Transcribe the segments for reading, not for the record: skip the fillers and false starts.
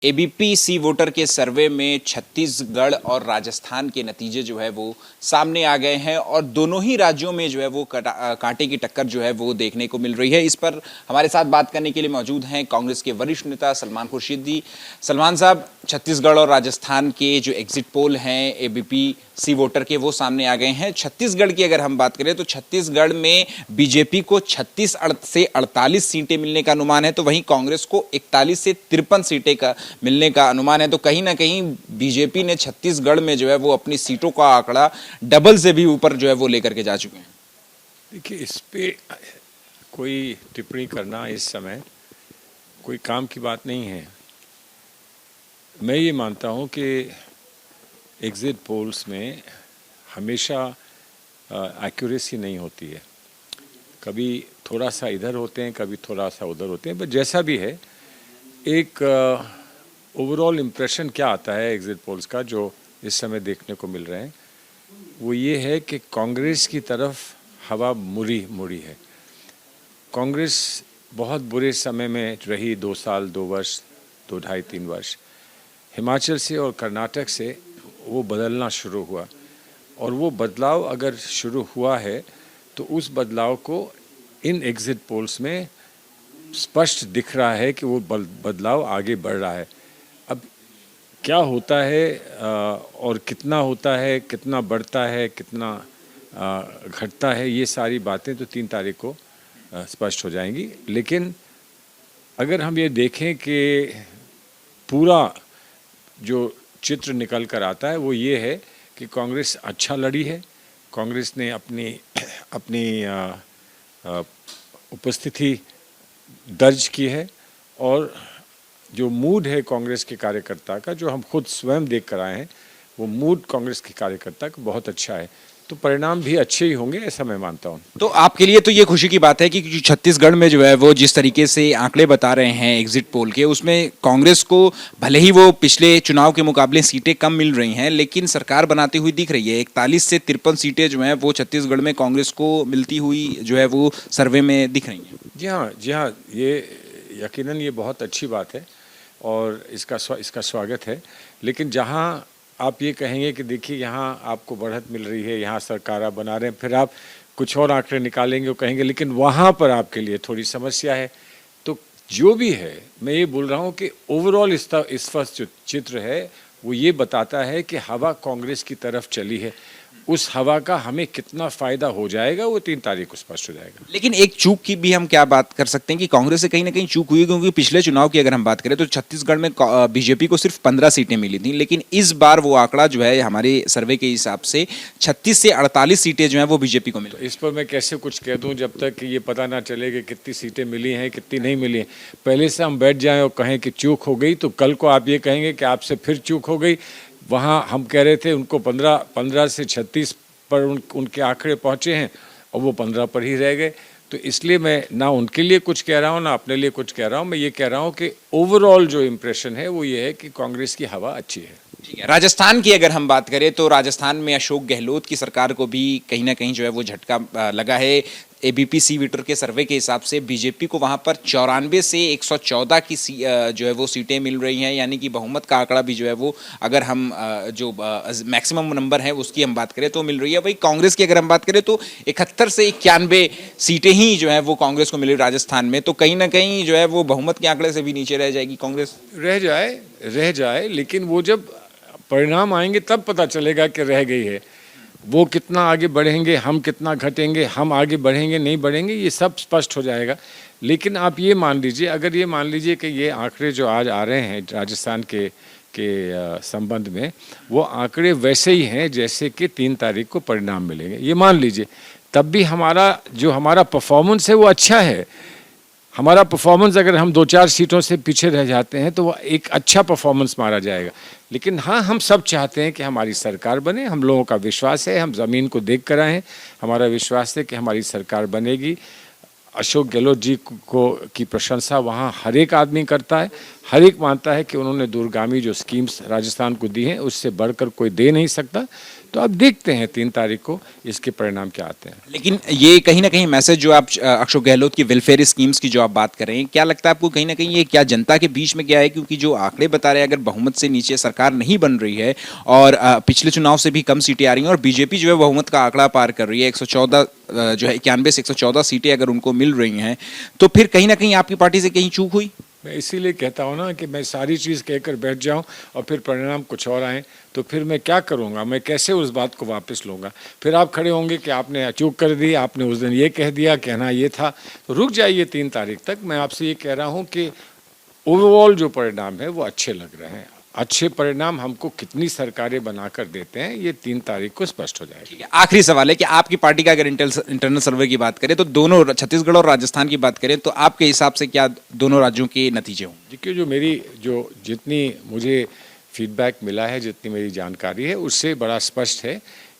ABP सी voter के सर्वे में छत्तीसगढ़ और राजस्थान के नतीजे जो है वो सामने आ गए हैं और दोनों ही राज्यों में जो है वो कांटे की टक्कर जो है वो देखने को मिल रही है। इस पर हमारे साथ बात करने के लिए मौजूद हैं कांग्रेस के वरिष्ठ नेता सलमान खुर्शीदी। सलमान साहब, छत्तीसगढ़ और राजस्थान के जो एग्जिट पोल हैं एबीपी सी वोटर के वो सामने आ गए हैं। छत्तीसगढ़ की अगर हम बात करें तो छत्तीसगढ़ में बीजेपी को 36 से 48 सीटें मिलने का अनुमान है, तो वहीं कांग्रेस को 41 से 53 सीटें का मिलने का अनुमान है। तो कहीं ना कहीं बीजेपी ने छत्तीसगढ़ में जो है वो अपनी सीटों का आंकड़ा डबल से भी ऊपर जो है वो लेकर के जा चुके हैं। देखिए, इस पे कोई टिप्पणी करना इस समय कोई काम की बात नहीं है। मैं ये मानता हूँ कि एग्जिट पोल्स में हमेशा एक्यूरेसी नहीं होती है। कभी थोड़ा सा इधर होते हैं, कभी थोड़ा सा उधर होते हैं, बट जैसा भी है, एक ओवरऑल इम्प्रेशन क्या आता है एग्जिट पोल्स का जो इस समय देखने को मिल रहे हैं, वो ये है कि कांग्रेस की तरफ हवा मुड़ी मुड़ी है। कांग्रेस बहुत बुरे समय में रही, 2 साल 2 वर्ष 2 ढाई 3 वर्ष। हिमाचल से और कर्नाटक से वो बदलना शुरू हुआ, और वो बदलाव अगर शुरू हुआ है तो उस बदलाव को इन एग्जिट पोल्स में स्पष्ट दिख रहा है कि वो बदलाव आगे बढ़ रहा है। अब क्या होता है और कितना होता है, कितना बढ़ता है, कितना घटता है, ये सारी बातें तो 3 तारीख को स्पष्ट हो जाएंगी। लेकिन अगर हम ये देखें कि पूरा जो चित्र निकल कर आता है वो ये है कि कांग्रेस अच्छा लड़ी है। कांग्रेस ने अपनी उपस्थिति दर्ज की है, और जो मूड है कांग्रेस के कार्यकर्ता का, जो हम खुद स्वयं देख कर आए हैं, वो मूड कांग्रेस के कार्यकर्ता का बहुत अच्छा है। तो परिणाम भी अच्छे ही होंगे, ऐसा मैं मानता हूँ। तो आपके लिए तो ये खुशी की बात है कि छत्तीसगढ़ में जो है वो जिस तरीके से आंकड़े बता रहे हैं एग्जिट पोल के, उसमें कांग्रेस को भले ही वो पिछले चुनाव के मुकाबले सीटें कम मिल रही हैं, लेकिन सरकार बनाती हुई दिख रही है। 41 से 53 सीटें जो हैं वो छत्तीसगढ़ में कांग्रेस को मिलती हुई जो है वो सर्वे में दिख रही हैं। जी हाँ, ये यकीनन ये बहुत अच्छी बात है और इसका स्वागत है। लेकिन जहाँ आप ये कहेंगे कि देखिए यहाँ आपको बढ़त मिल रही है, यहाँ सरकार आप बना रहे हैं, फिर आप कुछ और आंकड़े निकालेंगे और कहेंगे लेकिन वहाँ पर आपके लिए थोड़ी समस्या है। तो जो भी है, मैं ये बोल रहा हूँ कि ओवरऑल इस वक्त जो चित्र है वो ये बताता है कि हवा कांग्रेस की तरफ चली है। उस हवा का हमें कितना फायदा हो जाएगा वो 3 तारीख को स्पष्ट हो जाएगा। लेकिन एक चूक की भी हम क्या बात कर सकते हैं कि कांग्रेस से कहीं ना कहीं चूक हुई, क्योंकि पिछले चुनाव की अगर हम बात करें तो छत्तीसगढ़ में बीजेपी को सिर्फ 15 सीटें मिली थी, लेकिन इस बार वो आंकड़ा जो है हमारे सर्वे के हिसाब से 36 से 48 सीटें जो है वो बीजेपी को मिली। तो इस पर मैं कैसे कुछ कह दूं जब तक ये पता ना चले कि कितनी सीटें मिली हैं, कितनी नहीं मिली हैं। पहले से हम बैठ जाएं और कहें कि चूक हो गई, तो कल को आप ये कहेंगे कि आपसे फिर चूक हो गई। वहाँ हम कह रहे थे उनको 15 से 36 पर उनके आंकड़े पहुँचे हैं और वो 15 पर ही रह गए। तो इसलिए मैं ना उनके लिए कुछ कह रहा हूँ ना अपने लिए कुछ कह रहा हूँ। मैं ये कह रहा हूँ कि ओवरऑल जो इम्प्रेशन है वो ये है कि कांग्रेस की हवा अच्छी है। ठीक है, राजस्थान की अगर हम बात करें तो राजस्थान में अशोक गहलोत की सरकार को भी कहीं ना कहीं जो है वो झटका लगा है। एबीपी सी वोटर के सर्वे के हिसाब से बीजेपी को वहां पर 94 से 114 की जो है वो सीटें मिल रही हैं, यानी कि बहुमत का आंकड़ा भी जो है वो अगर हम जो मैक्सिमम नंबर है उसकी हम बात करें तो मिल रही है। वही कांग्रेस की अगर हम बात करें तो 71 से 91 सीटें ही जो है वो कांग्रेस को मिली राजस्थान में। तो कहीं ना कहीं जो है वो बहुमत के आंकड़े से भी नीचे रह जाएगी कांग्रेस। रह जाए, लेकिन वो जब परिणाम आएंगे तब पता चलेगा कि रह गई है। वो कितना आगे बढ़ेंगे, हम कितना घटेंगे, हम आगे बढ़ेंगे नहीं बढ़ेंगे, ये सब स्पष्ट हो जाएगा। लेकिन आप ये मान लीजिए, अगर ये मान लीजिए कि ये आंकड़े जो आज आ रहे हैं राजस्थान के संबंध में, वो आंकड़े वैसे ही हैं जैसे कि 3 तारीख को परिणाम मिलेंगे, ये मान लीजिए, तब भी हमारा परफॉर्मेंस है वो अच्छा है। हमारा परफॉर्मेंस अगर हम 2-4 सीटों से पीछे रह जाते हैं तो वह एक अच्छा परफॉर्मेंस मारा जाएगा। लेकिन हाँ, हम सब चाहते हैं कि हमारी सरकार बने। हम लोगों का विश्वास है, हम ज़मीन को देख कर आए हैं, हमारा विश्वास है कि हमारी सरकार बनेगी। अशोक गहलोत जी की प्रशंसा वहाँ हर एक आदमी करता है। हर एक मानता है कि उन्होंने दूरगामी जो स्कीम्स राजस्थान को दी हैं उससे बढ़कर कोई दे नहीं सकता। तो अब देखते हैं 3 तारीख को इसके परिणाम क्या आते हैं। लेकिन ये कहीं ना कहीं मैसेज जो आप अशोक गहलोत की वेलफेयर स्कीम्स की जो आप बात कर रहे हैं, क्या लगता है आपको कहीं ना कहीं ये क्या जनता के बीच में गया है? क्योंकि जो आंकड़े बता रहे हैं, अगर बहुमत से नीचे सरकार नहीं बन रही है और पिछले चुनाव से भी कम सीटें आ रही हैं और बीजेपी जो है बहुमत का आंकड़ा पार कर रही है, 114 जो है 91 से 114 सीटें अगर उनको मिल रही हैं, तो फिर कहीं ना कहीं आपकी पार्टी से कहीं चूक हुई? मैं इसीलिए कहता हूँ ना कि मैं सारी चीज़ कहकर बैठ जाऊँ और फिर परिणाम कुछ और आए तो फिर मैं क्या करूँगा, मैं कैसे उस बात को वापस लूँगा? फिर आप खड़े होंगे कि आपने चूक कर दी, आपने उस दिन ये कह दिया, कहना ये था। तो रुक जाइए 3 तारीख तक। मैं आपसे ये कह रहा हूँ कि ओवरऑल जो परिणाम है वो अच्छे लग रहे हैं। अच्छे परिणाम हमको कितनी सरकारें बनाकर देते हैं ये 3 तारीख को स्पष्ट हो जाएगा। आखिरी सवाल है कि आपकी पार्टी का अगर इंटरनल सर्वे की बात करें तो दोनों छत्तीसगढ़ और राजस्थान की बात करें तो आपके हिसाब से क्या दोनों राज्यों के नतीजे होंगे? देखिए, जो जितनी मुझे फीडबैक मिला है, जितनी मेरी जानकारी है, उससे बड़ा स्पष्ट है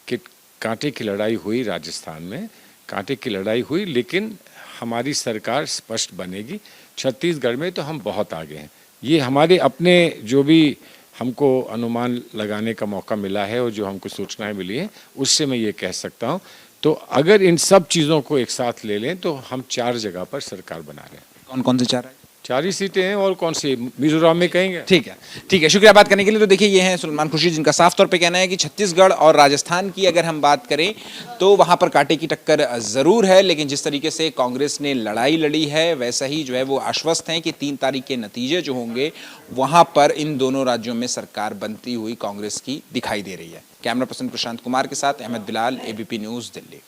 कि कांटे की लड़ाई हुई राजस्थान में, कांटे की लड़ाई हुई, लेकिन हमारी सरकार स्पष्ट बनेगी। छत्तीसगढ़ में तो हम बहुत आगे हैं। ये हमारे अपने जो भी हमको अनुमान लगाने का मौका मिला है और जो हमको सूचनाएं मिली हैं उससे मैं ये कह सकता हूँ। तो अगर इन सब चीज़ों को एक साथ ले लें तो हम 4 जगह पर सरकार बना रहे हैं। कौन कौन से 4 है? 4 ही सीटें हैं और कौन सी मिजोरम में कहेंगे। ठीक है, शुक्रिया बात करने के लिए। तो देखिए, ये हैं सुलेमान खुर्शीद, जिनका साफ तौर पे कहना है कि छत्तीसगढ़ और राजस्थान की अगर हम बात करें तो वहां पर कांटे की टक्कर जरूर है, लेकिन जिस तरीके से कांग्रेस ने लड़ाई लड़ी है वैसा ही जो है वो आश्वस्त हैं कि 3 तारीख के नतीजे जो होंगे वहां पर इन दोनों राज्यों में सरकार बनती हुई कांग्रेस की दिखाई दे रही है। कैमरा पर्सन प्रशांत कुमार के साथ अहमद बिलाल, एबीपी न्यूज, दिल्ली।